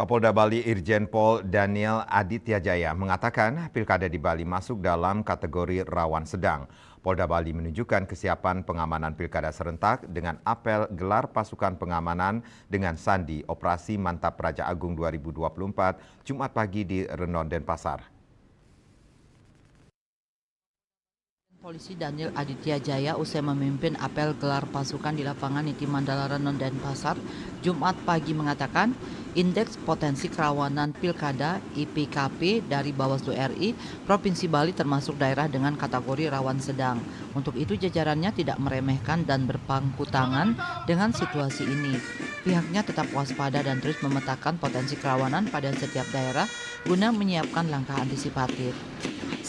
Kapolda Bali Irjen Pol Daniel Aditya Jaya mengatakan pilkada di Bali masuk dalam kategori rawan sedang. Polda Bali menunjukkan kesiapan pengamanan pilkada serentak dengan apel gelar pasukan pengamanan dengan sandi Operasi Mantap Raja Agung 2024 Jumat pagi di Renon, Denpasar. Polisi Daniel Aditya Jaya usai memimpin apel gelar pasukan di lapangan Niti Mandala Renon Denpasar Jumat pagi mengatakan Indeks Potensi Kerawanan Pilkada IPKP dari Bawaslu RI Provinsi Bali termasuk daerah dengan kategori rawan sedang. Untuk itu jajarannya tidak meremehkan dan berpangku tangan dengan situasi ini. Pihaknya tetap waspada dan terus memetakan potensi kerawanan pada setiap daerah guna menyiapkan langkah antisipatif.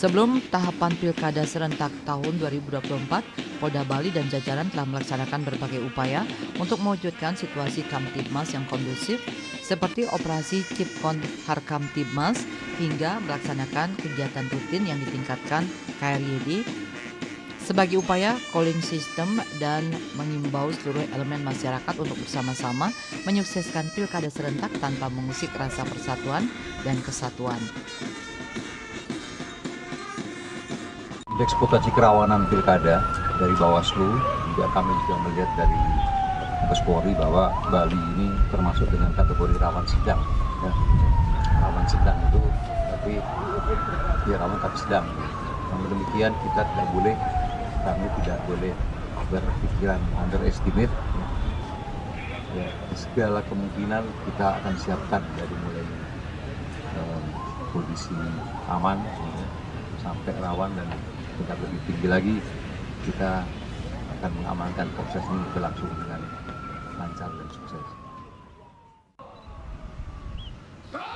Sebelum tahapan pilkada serentak tahun 2024, Polda Bali dan jajaran telah melaksanakan berbagai upaya untuk mewujudkan situasi Kamtibmas yang kondusif seperti operasi Cipkon Harkamtibmas hingga melaksanakan kegiatan rutin yang ditingkatkan KRYD sebagai upaya calling system dan mengimbau seluruh elemen masyarakat untuk bersama-sama menyukseskan pilkada serentak tanpa mengusik rasa persatuan dan kesatuan. Indeks potensi kerawanan pilkada dari Bawaslu, juga kami juga melihat dari Mabes Polri bahwa Bali ini termasuk dengan kategori rawan sedang. Ya. Rawan sedang itu, tapi ya rawan tapi sedang. Namun demikian kami tidak boleh berpikiran underestimate. Ya, segala kemungkinan kita akan siapkan dari mulai kondisi aman sampai rawan dan tingkat lebih tinggi lagi, kita akan mengamankan proses ini berlangsung dengan lancar dan sukses.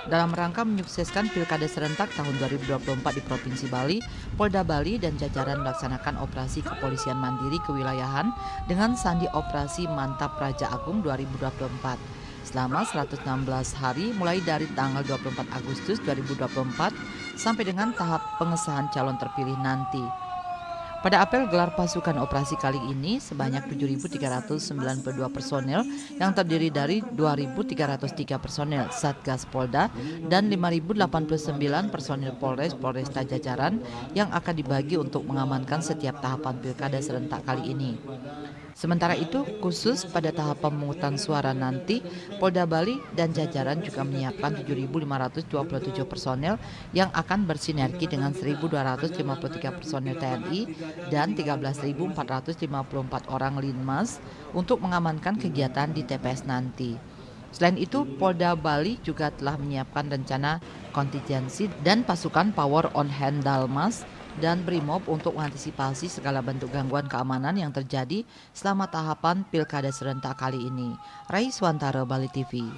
Dalam rangka menyukseskan pilkada serentak tahun 2024 di Provinsi Bali, Polda Bali dan jajaran melaksanakan operasi kepolisian mandiri kewilayahan dengan sandi Operasi Mantap Raja Agung 2024. Selama 116 hari mulai dari tanggal 24 Agustus 2024 sampai dengan tahap pengesahan calon terpilih nanti. Pada apel gelar pasukan operasi kali ini sebanyak 7.392 personel yang terdiri dari 2.303 personel Satgas Polda dan 5.089 personel Polres Polresta jajaran yang akan dibagi untuk mengamankan setiap tahapan pilkada serentak kali ini. Sementara itu, khusus pada tahap pemungutan suara nanti, Polda Bali dan jajaran juga menyiapkan 7.527 personel yang akan bersinergi dengan 1.253 personel TNI dan 13.454 orang Linmas untuk mengamankan kegiatan di TPS nanti. Selain itu, Polda Bali juga telah menyiapkan rencana kontingensi dan pasukan Power on Hand Dalmas dan Brimob untuk mengantisipasi segala bentuk gangguan keamanan yang terjadi selama tahapan pilkada serentak kali ini. Rai Swantara, Bali TV.